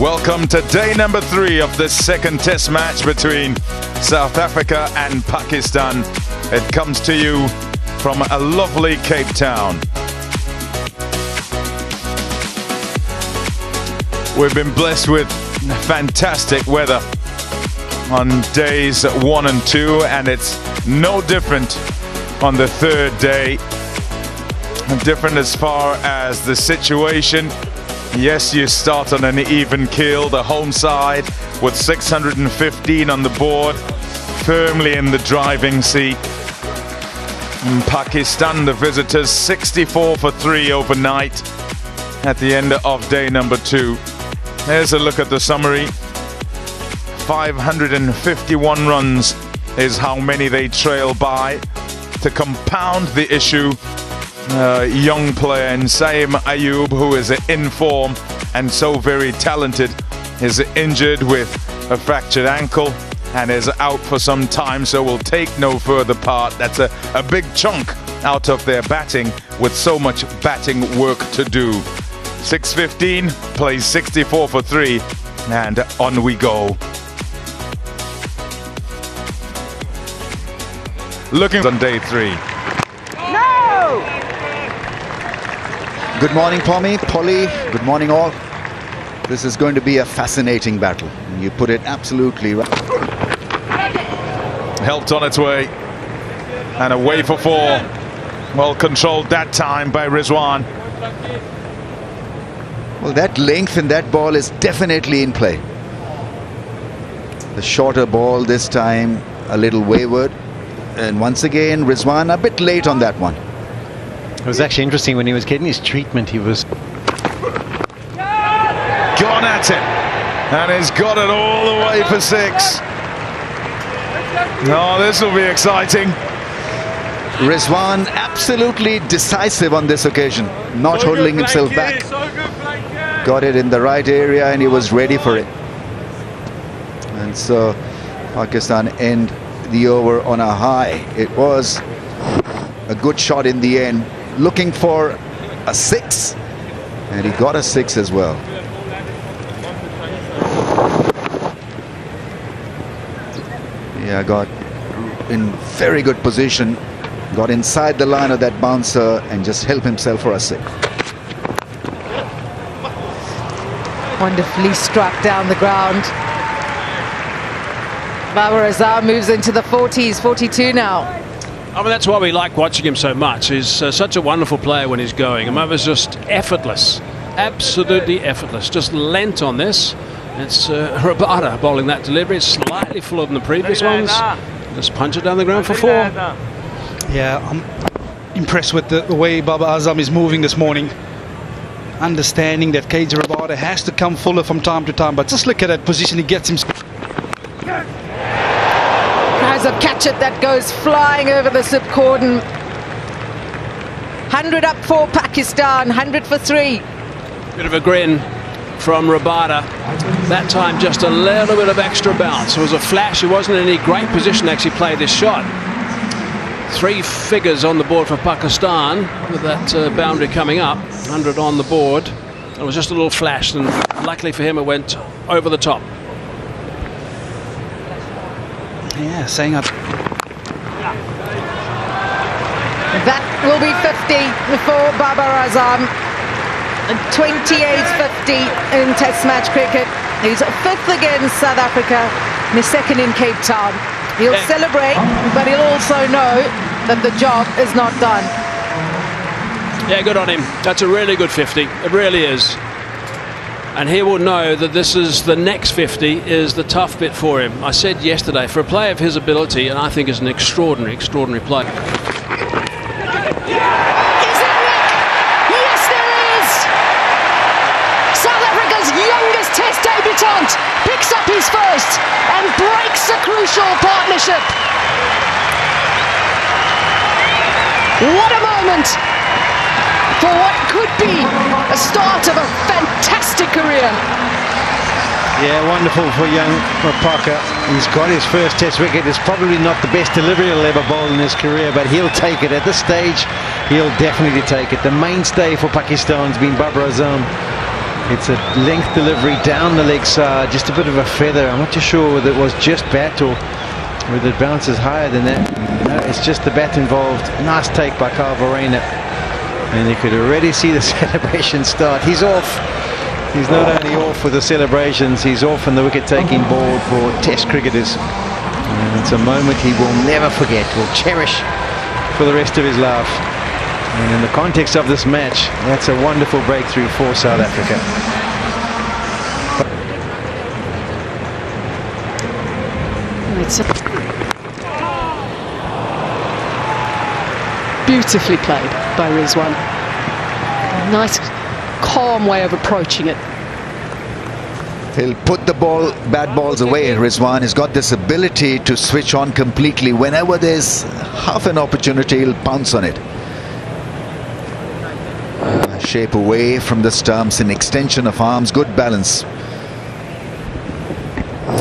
Welcome to day number 3 of the second test match between South Africa and Pakistan. It comes to you from a lovely Cape Town. We've been blessed with fantastic weather on days 1 and 2, and it's no different on the third day. Different as far as the situation. Yes, you start on an even keel, the home side with 615 on the board, firmly in the driving seat. And Pakistan, the visitors, 64 for 3 overnight at the end of day number 2. Here's a look at the summary. 551 runs is how many they trail by. To compound the issue, young player in Saim Ayub, who is in form and so very talented, is injured with a fractured ankle and is out for some time, so will take no further part. That's a big chunk out of their batting with so much batting work to do. 615 plays 64 for 3, and on we go. Looking on day 3. Good morning, Polly. Good morning, all. This is going to be a fascinating battle. You put it absolutely right. Helped on its way. And away for 4. Well controlled that time by Rizwan. Well, that length in that ball is definitely in play. The shorter ball this time, a little wayward. And once again, Rizwan a bit late on that one. It was actually interesting when he was getting his treatment. He was gone at it, and he's got it all the way for 6. Oh, this will be exciting. Rizwan absolutely decisive on this occasion, not holding himself back. Got it in the right area, and he was ready for it. And so Pakistan end the over on a high. It was a good shot in the end, looking for a 6, and he got a 6 as well. Yeah, got in very good position, got inside the line of that bouncer and just helped himself for a 6. Wonderfully struck down the ground. Babar Azam moves into the 40s, 42 now. I mean, that's why we like watching him so much. He's such a wonderful player when he's going. Babar's just effortless, absolutely effortless. Just lent on this. It's Rabada bowling that delivery. It's slightly fuller than the previous ones. Just punch it down the ground for 4. Yeah, I'm impressed with the way Babar Azam is moving this morning. Understanding that KJ Rabada has to come fuller from time to time, but just look at that position he gets him. Tries a catch it that goes flying over the slip cordon. 100 up for Pakistan, 100 for 3. Bit of a grin from Rabada. That time just a little bit of extra bounce. It was a flash. He wasn't in any great position to actually play this shot. 3 figures on the board for Pakistan with that boundary coming up. 100 on the board. It was just a little flash, and luckily for him it went over the top. Yeah, saying up. That will be 50 for Babar Azam. 28th 50 in Test match cricket. He's 5th against South Africa and he's 2nd in Cape Town. He'll celebrate, but he'll also know that the job is not done. Yeah, good on him. That's a really good 50. It really is. And he will know that this is the next 50 is the tough bit for him. I said yesterday, for a player of his ability, and I think is an extraordinary play. Test debutant picks up his first and breaks a crucial partnership. What a moment for what could be a start of a fantastic career. Yeah, wonderful for young Parker. He's got his first Test wicket. It's probably not the best delivery he'll ever bowl in his career, but he'll take it. At this stage, he'll definitely take it. The mainstay for Pakistan's been Babar Azam. It's a length delivery down the leg side, just a bit of a feather. I'm not too sure whether it was just bat or whether it bounces higher than that. No, it's just the bat involved. Nice take by Kyle Verreynne. And you could already see the celebration start. He's off. He's not only off with the celebrations, he's off on the wicket-taking board for Test cricketers. And it's a moment he will never forget, will cherish for the rest of his life. And in the context of this match, that's a wonderful breakthrough for South Africa. It's beautifully played by Rizwan. Nice, calm way of approaching it. He'll put the bad balls away. Rizwan has got this ability to switch on completely. Whenever there's half an opportunity, he'll pounce on it. Shape away from the stumps, an extension of arms, good balance.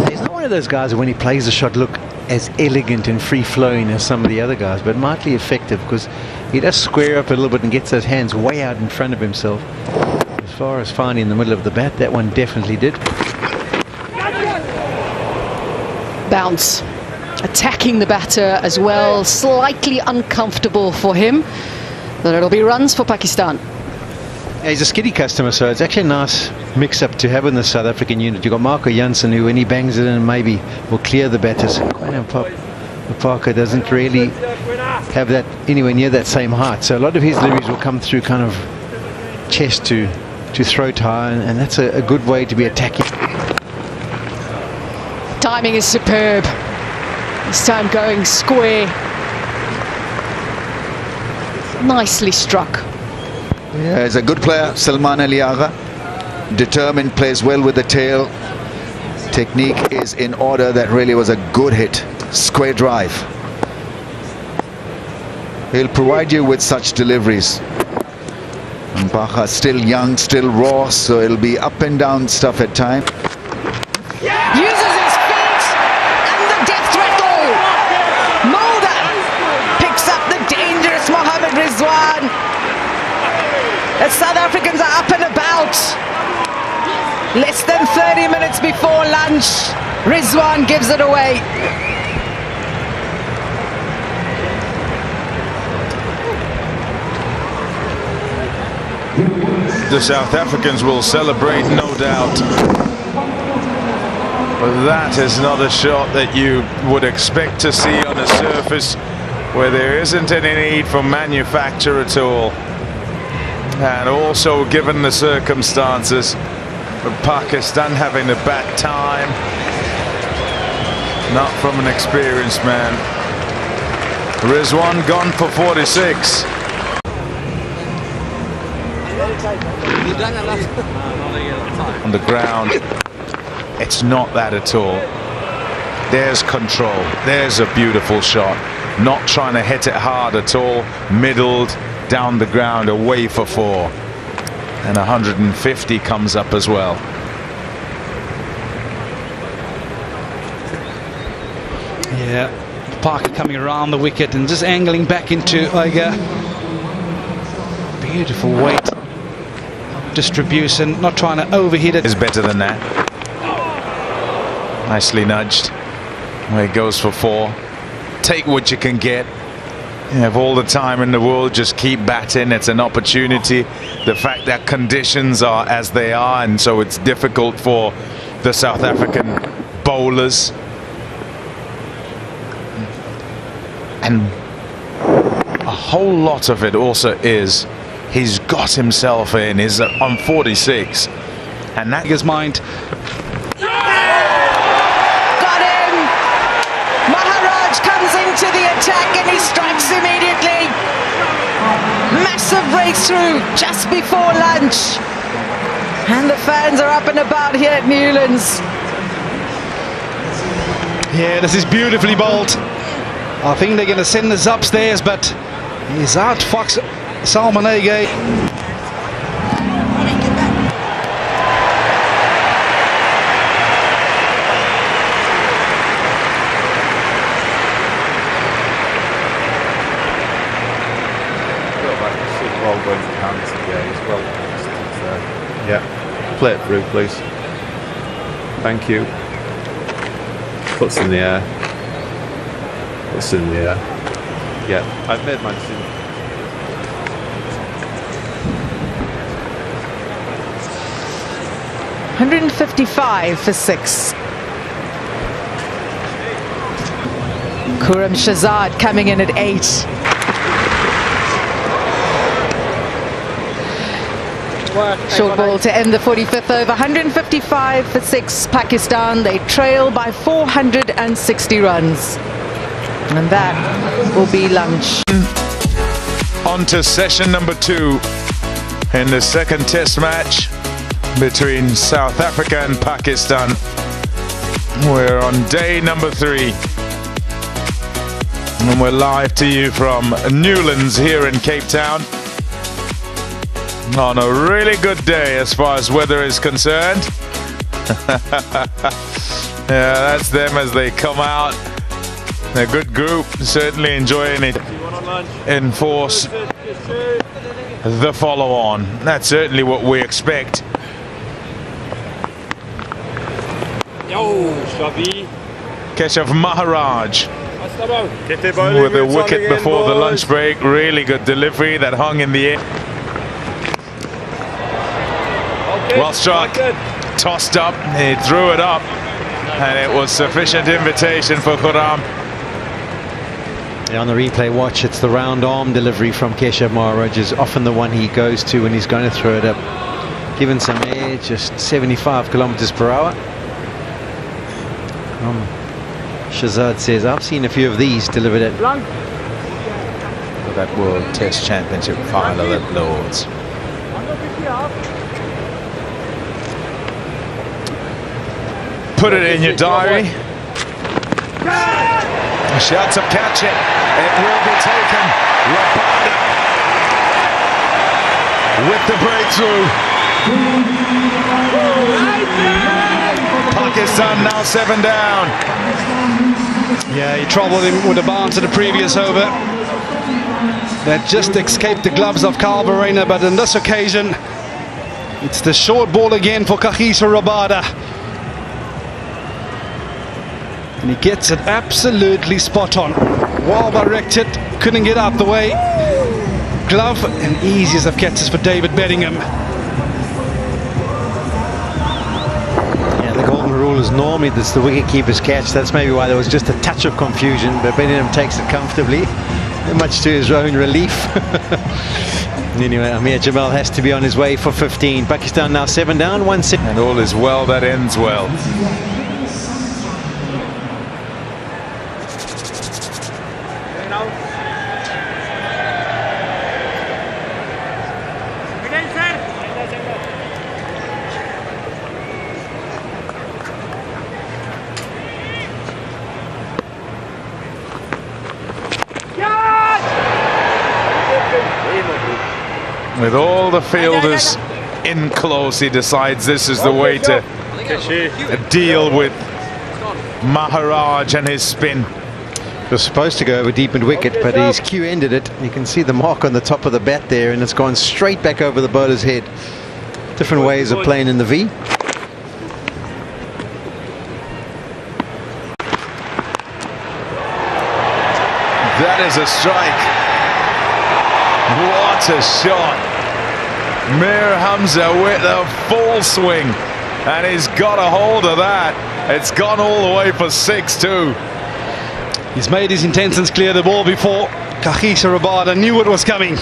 He's not one of those guys who, when he plays the shot, look as elegant and free-flowing as some of the other guys, but mightily effective because he does square up a little bit and gets those hands way out in front of himself. As far as finding in the middle of the bat, that one definitely did. Bounce. Attacking the batter as well. Slightly uncomfortable for him. But it'll be runs for Pakistan. Yeah, he's a skiddy customer, so it's actually a nice mix-up to have in the South African unit. You've got Marco Jansen, who when he bangs it in maybe will clear the batters. Parker doesn't really have that anywhere near that same height, so a lot of his deliveries will come through kind of chest to throat high, and that's a good way to be attacking. Timing is superb. This time going square. Nicely struck. Yeah, he's a good player, Salman Ali Agha. Determined, plays well with the tail. Technique is in order. That really was a good hit. Square drive. He'll provide you with such deliveries. Mpaha still young, still raw, so it'll be up and down stuff at time. Uses his feet and the death rattle. Mulder picks up the dangerous Mohammad Rizwan. The South Africans are up and about. Less than 30 minutes before lunch. Rizwan gives it away. The South Africans will celebrate, no doubt. But that is not a shot that you would expect to see on a surface where there isn't any need for manufacture at all. And also, given the circumstances of Pakistan having a bad time, not from an experienced man. Rizwan gone for 46. On the ground, it's not that at all. There's control. There's a beautiful shot. Not trying to hit it hard at all. Middled down the ground, away for 4. And 150 comes up as well. Yeah, Parker coming around the wicket and just angling back into Iga. Beautiful weight distribution, not trying to overhit it. Is better than that. Nicely nudged. Where he goes for 4. Take what you can get. You have all the time in the world, just keep batting. It's an opportunity. The fact that conditions are as they are, and so it's difficult for the South African bowlers. And a whole lot of it also is he's got himself in. He's on 46, and that His mind. Got him! Maharaj comes into the attack and he strikes immediately. Massive breakthrough just before lunch. And the fans are up and about here at Newlands. Yeah, this is beautifully bowled. I think they're going to send this upstairs, but he's out. Fox Salman Age. Well, hands, yeah, he's well. Yeah. Play it through, please. Thank you. Puts in the air. Puts in the air. Yeah, I've made my decision. $155 for 6. Khurram Shahzad coming in at 8. Short ball to end the 45th over. 155 for 6 Pakistan. They trail by 460 runs. And that will be lunch. On to session number 2 in the second test match between South Africa and Pakistan. We're on day number 3. And we're live to you from Newlands here in Cape Town. On a really good day as far as weather is concerned. Yeah, that's them as they come out. A good group, certainly enjoying it. Enforce the follow-on. That's certainly what we expect. Keshav Maharaj with a wicket before the lunch break. Really good delivery that hung in the air. Well struck, tossed up, he threw it up, and it was sufficient invitation for Khurram. Yeah, on the replay watch, it's the round arm delivery from Keshav Maharaj is often the one he goes to when he's going to throw it up. Given some air, just 75 kilometers per hour. Shahzad says, I've seen a few of these delivered at That World Test Championship final at Lords. Put it in your diary. Shots of catch it. It will be taken. Rabada with the breakthrough. Pakistan now 7 down. Yeah, he troubled him with a bounce at the previous over. That just escaped the gloves of Carl Verena, but on this occasion, it's the short ball again for Kagiso Rabada. And he gets it absolutely spot on. Well directed, couldn't get out the way. Glove and easy as of catches for David Bedingham. Yeah, the golden rule is normally that's the wicketkeeper's catch. That's maybe why there was just a touch of confusion, but Bedingham takes it comfortably, much to his own relief. Anyway, Amir Jamal has to be on his way for 15. Pakistan now 7 down, 1 6. And all is well that ends well. With all the fielders in close, he decides this is the way to deal with Maharaj and his spin. It was supposed to go over deep mid-wicket, but he's Q-ended it. You can see the mark on the top of the bat there, and it's gone straight back over the bowler's head. Different ways of playing in the V. That is a strike. What a shot. Mir Hamza with a full swing, and he's got a hold of that. It's gone all the way for 6 too. He's made his intentions clear the ball before. Kagiso Rabada knew it was coming.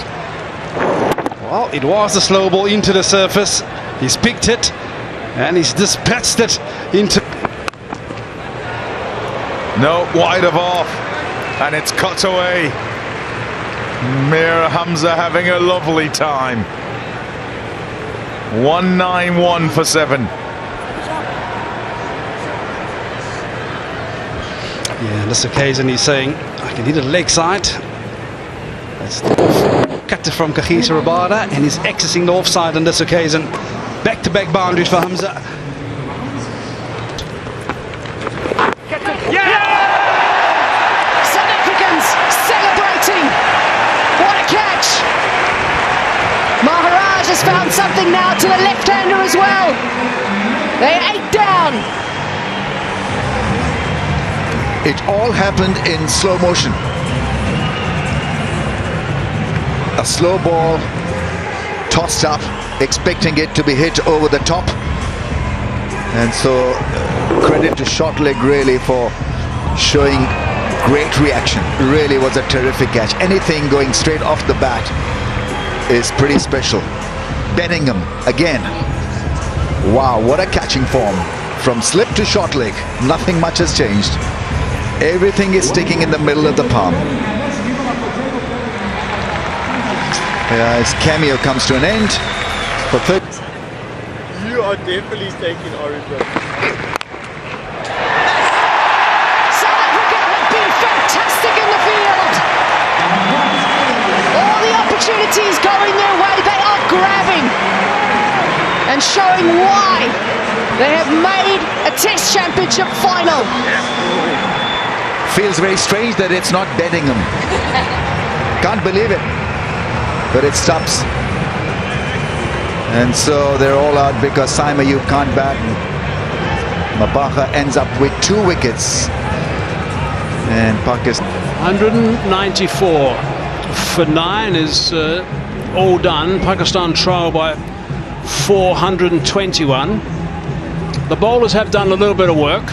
Well, it was a slow ball into the surface. He's picked it and he's dispatched it into... No, wide of off, and it's cut away. Mir Hamza having a lovely time. 191 for 7. Yeah, on this occasion he's saying, I can hit a leg side. That's the off cut from Kagiso Rabada, and he's accessing the offside on this occasion. Back-to-back boundaries for Hamza. South Africans celebrating. What a catch. Maharaj has found something now to the left-hander as well. They're 8 down. It all happened in slow motion. A slow ball tossed up, expecting it to be hit over the top. And so credit to short leg really for showing great reaction. Really was a terrific catch. Anything going straight off the bat is pretty special. Bellingham again. Wow, what a catching form. From slip to short leg, nothing much has changed. Everything is sticking in the middle of the palm. His cameo comes to an end. For third. You are definitely taking origin. South Africa have been fantastic in the field. All the opportunities going their way, they are grabbing and showing why they have made a Test Championship final. Feels very strange that it's not Bellingham. Can't believe it. But it's stumps. And so they're all out because Saima Ayub can't bat. Mapaka ends up with 2 wickets. And Pakistan. 194 for 9 is all done. Pakistan trail by 421. The bowlers have done a little bit of work.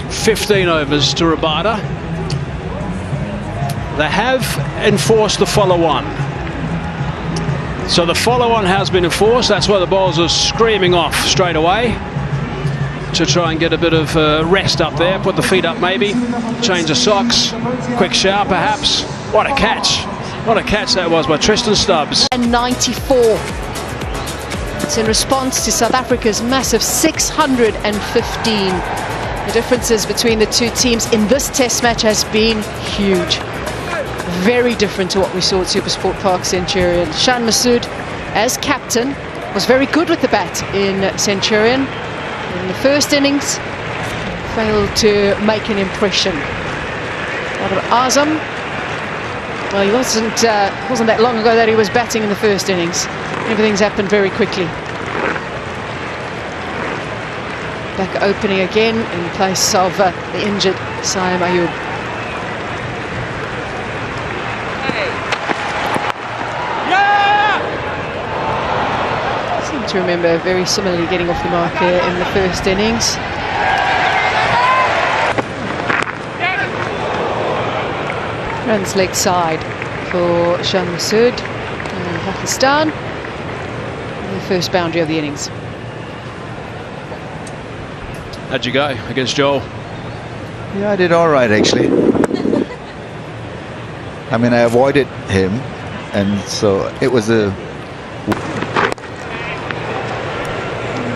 15 overs to Rabada. They have enforced the follow-on. So the follow-on has been enforced. That's why the bowlers are screaming off straight away to try and get a bit of rest up there. Put the feet up maybe. Change of socks. Quick shower perhaps. What a catch. What a catch that was by Tristan Stubbs. And 94. It's in response to South Africa's massive 615. The differences between the two teams in this Test match has been huge. Very different to what we saw at SuperSport Park Centurion. Shan Masood, as captain, was very good with the bat in Centurion. In the first innings, failed to make an impression. Azam, well, he wasn't that long ago that he was batting in the first innings. Everything's happened very quickly. Back opening again in place of the injured Saima Ayub. Seem to remember very similarly getting off the mark in the first innings. Runs leg side for Shan Masood and Pakistan. The first boundary of the innings. How'd you go against Joel? Yeah, I did all right actually. I mean, I avoided him, and so it was a.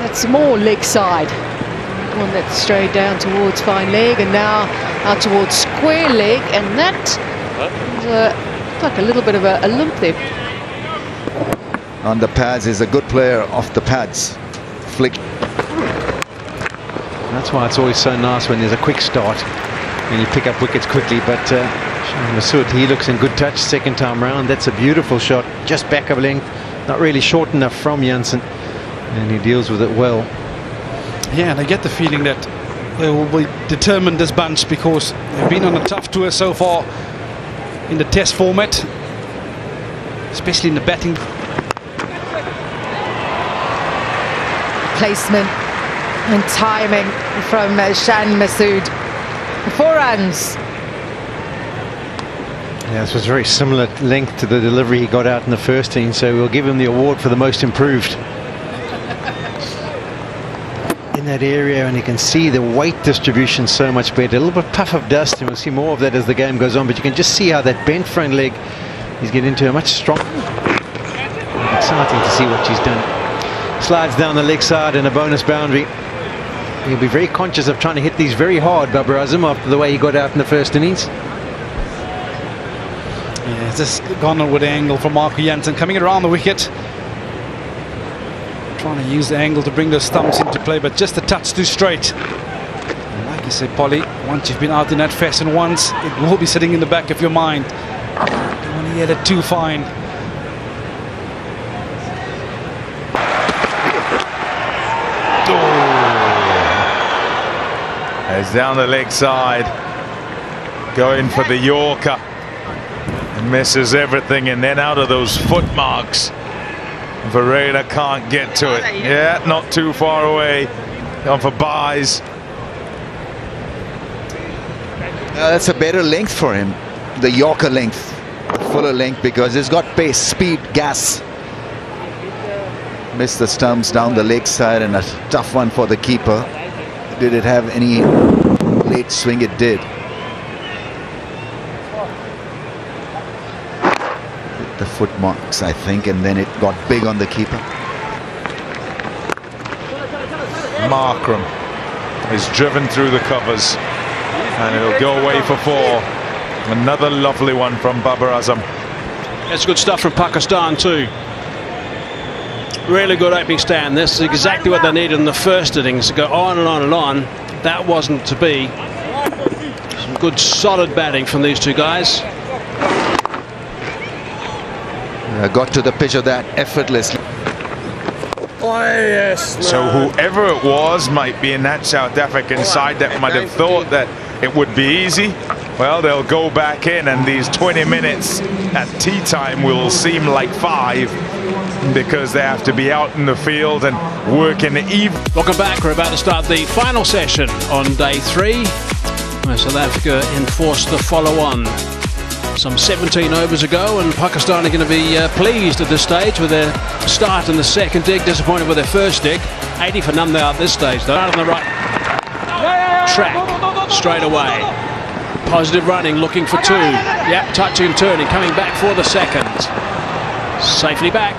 That's more leg side. One that strayed down towards fine leg and now out towards square leg, and that like a little bit of a lump there. On the pads, is a good player off the pads. Flick. That's why it's always so nice when there's a quick start and you pick up wickets quickly. But Masood, he looks in good touch second time round. That's a beautiful shot, just back of length, not really short enough from Jansen, and he deals with it well. Yeah, and I get the feeling that they will be determined, this bunch, because they've been on a tough tour so far in the Test format, especially in the batting. Placement and timing from Shan Masood. 4 runs. Yeah, this was very similar length to the delivery he got out in the first innings, so we'll give him the award for the most improved in that area. And you can see the weight distribution so much better. A little bit puff of dust, and we'll see more of that as the game goes on, but you can just see how that bent front leg is getting into a much stronger. Exciting to see what she's done. Slides down the leg side and a bonus boundary. He'll be very conscious of trying to hit these very hard, Babar Azam, after the way he got out in the first innings. Yeah, it's just gone with the angle from Marco Jansen, coming around the wicket. Trying to use the angle to bring those stumps into play, but just a touch too straight. And like you said, Polly, once you've been out in that fashion once, it will be sitting in the back of your mind. Don't want to get it too fine. It's down the leg side, going for the Yorker. Misses everything, and then out of those foot marks, Varela can't get to it. Yeah, not too far away. Gone for buys. That's a better length for him, the Yorker length, fuller length, because he's got pace, speed, gas. Missed the stumps down the leg side, and a tough one for the keeper. Did it have any late swing? It did. The foot marks, I think, and then it got big on the keeper. Markram is driven through the covers, and it'll go away for 4. Another lovely one from Babar Azam. That's good stuff from Pakistan too. Really good opening stand. This is exactly what they needed in the first innings, to go on and on and on. That wasn't to be. Some good solid batting from these two guys. Got to the pitch of that effortlessly. Oh, yes. So whoever it was might be in that South African side that might have thought that it would be easy. Well, they'll go back in, and these 20 minutes at tea time will seem like 5, because they have to be out in the field and work in the evening. Welcome back. We're about to start the final session on day 3. South Africa enforced the follow-on some 17 overs ago, and Pakistan are going to be pleased at this stage with their start in the second dig. Disappointed with their first dig. 80 for none there at this stage, though. Out on the right track straight away. Positive running, looking for 2. Yep, touching and turning, coming back for the second. Safely back.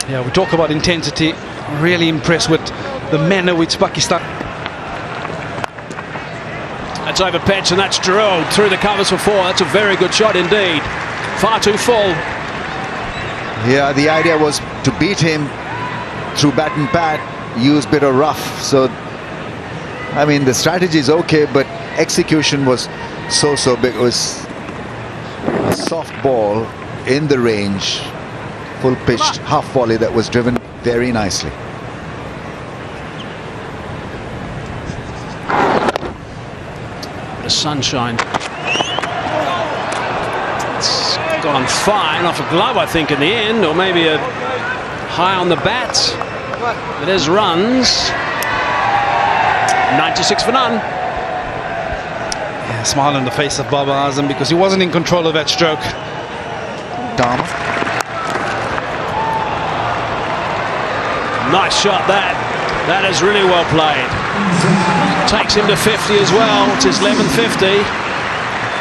Yeah, we talk about intensity. Really impressed with the manner which Pakistan. That's over pitch, and that's drilled through the covers for 4. That's a very good shot indeed. Far too full. Yeah, the idea was to beat him through bat and pad, use bit of rough. So, I mean, the strategy is okay, but execution was so big. It was a soft ball in the range, full pitched half volley that was driven very nicely. Sunshine. It's gone fine off a glove, I think, in the end, or maybe a high on the bat. It is runs. 96 for none. Yeah, smile on the face of Babar Azam, because he wasn't in control of that stroke. Dharma. Nice shot that. That is really well played. Takes him to 50 as well. It's his 11th 50.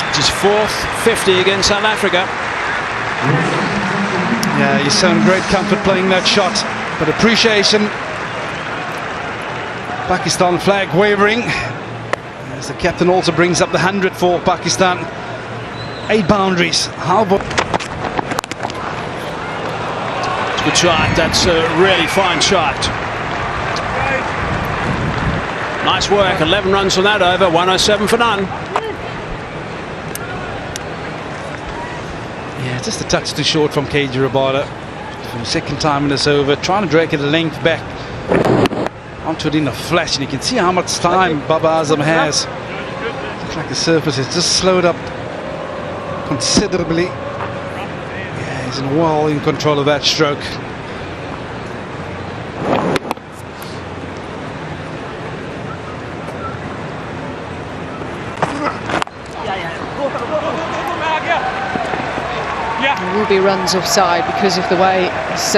It's his 4th 50 against South Africa. Yeah, he's shown great comfort playing that shot, but appreciation. Pakistan flag wavering as the captain also brings up the 100 for Pakistan. 8 boundaries. How about? Good shot. That's a really fine shot. Nice work. 11 runs from that over. 107 for none. Yeah, just a touch too short from KG Rabada. For the second time in this over, trying to drag it a length back onto it in a flash, and you can see how much time Babar Azam has. Looks like the surface has just slowed up considerably. Yeah, he's well in control of that stroke. There will be runs offside because of the way this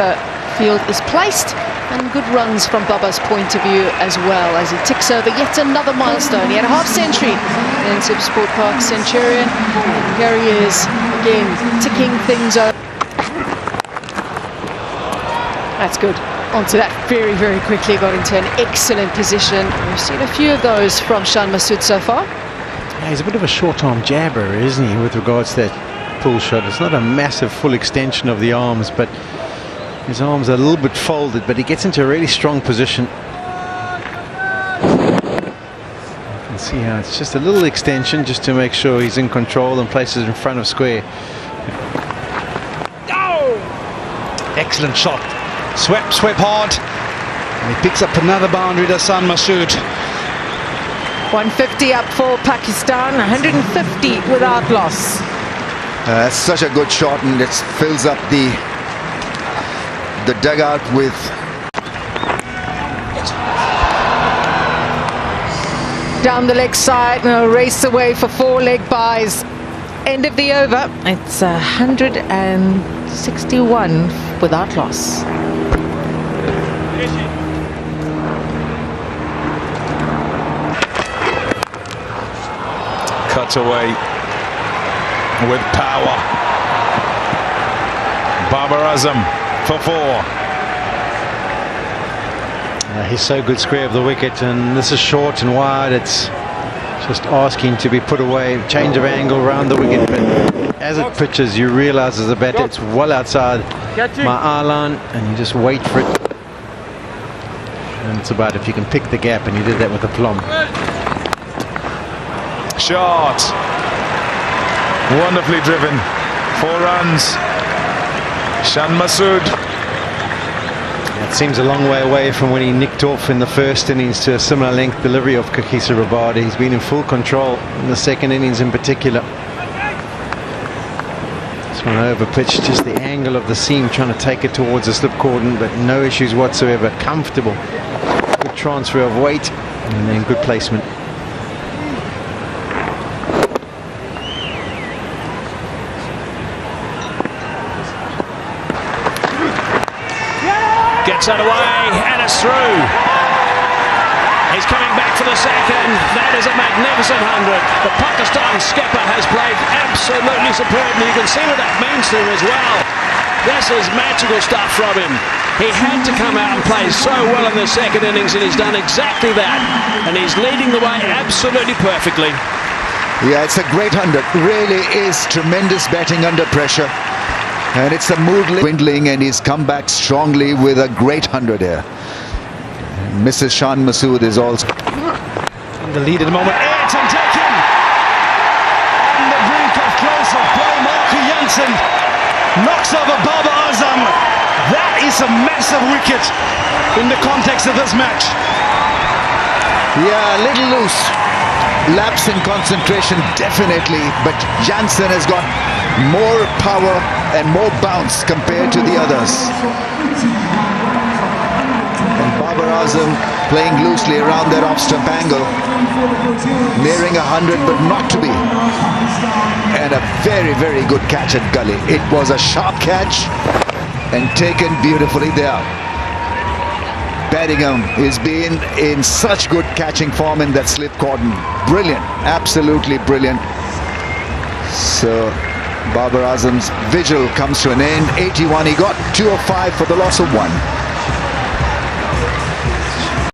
field is placed, and good runs from Baba's point of view as well, as he ticks over yet another milestone. He had a half-century in SuperSport Park Centurion, and here he is again ticking things over. That's good. Onto that very quickly, got into an excellent position. We've seen a few of those from Shan Masood so far. Yeah, he's a bit of a short-arm jabber, isn't he, with regards to that pull shot. It's not a massive full extension of the arms, but his arms are a little bit folded, but he gets into a really strong position. You can see how it's just a little extension just to make sure he's in control and places it in front of square. Excellent shot. Swept hard. And he picks up another boundary to Shan Masood. 150 up for Pakistan, 150 without loss. Such a good shot, and it fills up the dugout with down the leg side, and a race away for 4 leg byes. End of the over, it's 161 without loss. Cut away with power. Babar Azam for 4. He's so good square of the wicket, and this is short and wide. It's just asking to be put away. Change of angle around the wicket, but as it pitches, you realise as a batter it's well outside my eye line, and you just wait for it. And it's about if you can pick the gap, and you did that with aplomb. Shot. Wonderfully driven. 4 runs. Shan Masood. It seems a long way away from when he nicked off in the first innings to a similar length delivery of Kagiso Rabada. He's been in full control in the second innings in particular. This one over pitch, just the angle of the seam, trying to take it towards the slip cordon, but no issues whatsoever. Comfortable. Good transfer of weight, and then good placement. Gets that away, and it's through. He's coming back for the second. That is a magnificent 100. The Pakistan skipper has played absolutely superb, and you can see what that means to him as well. This is magical stuff from him. He had to come out and play so well in the second innings, and he's done exactly that. And he's leading the way absolutely perfectly. Yeah, it's a great 100. Really is tremendous batting under pressure. And it's a mood dwindling, and he's come back strongly with a great 100 here. Mrs. Shan Masood is also in the lead at the moment. It's taken on the brink of close-up play. Marco Jansen knocks over Babar Azam. That is a massive wicket in the context of this match. Yeah, a little loose. Lapse in concentration, definitely. But Jansen has got more power and more bounce compared to the others. And Babar Azam playing loosely around that off-stump angle. Nearing 100, but not to be. And a very, very good catch at gully. It was a sharp catch and taken beautifully there. Bedingham has been in such good catching form in that slip cordon. Brilliant, absolutely brilliant. So Babar Azam's vigil comes to an end. 81, he got 2 of 5 for the loss of 1.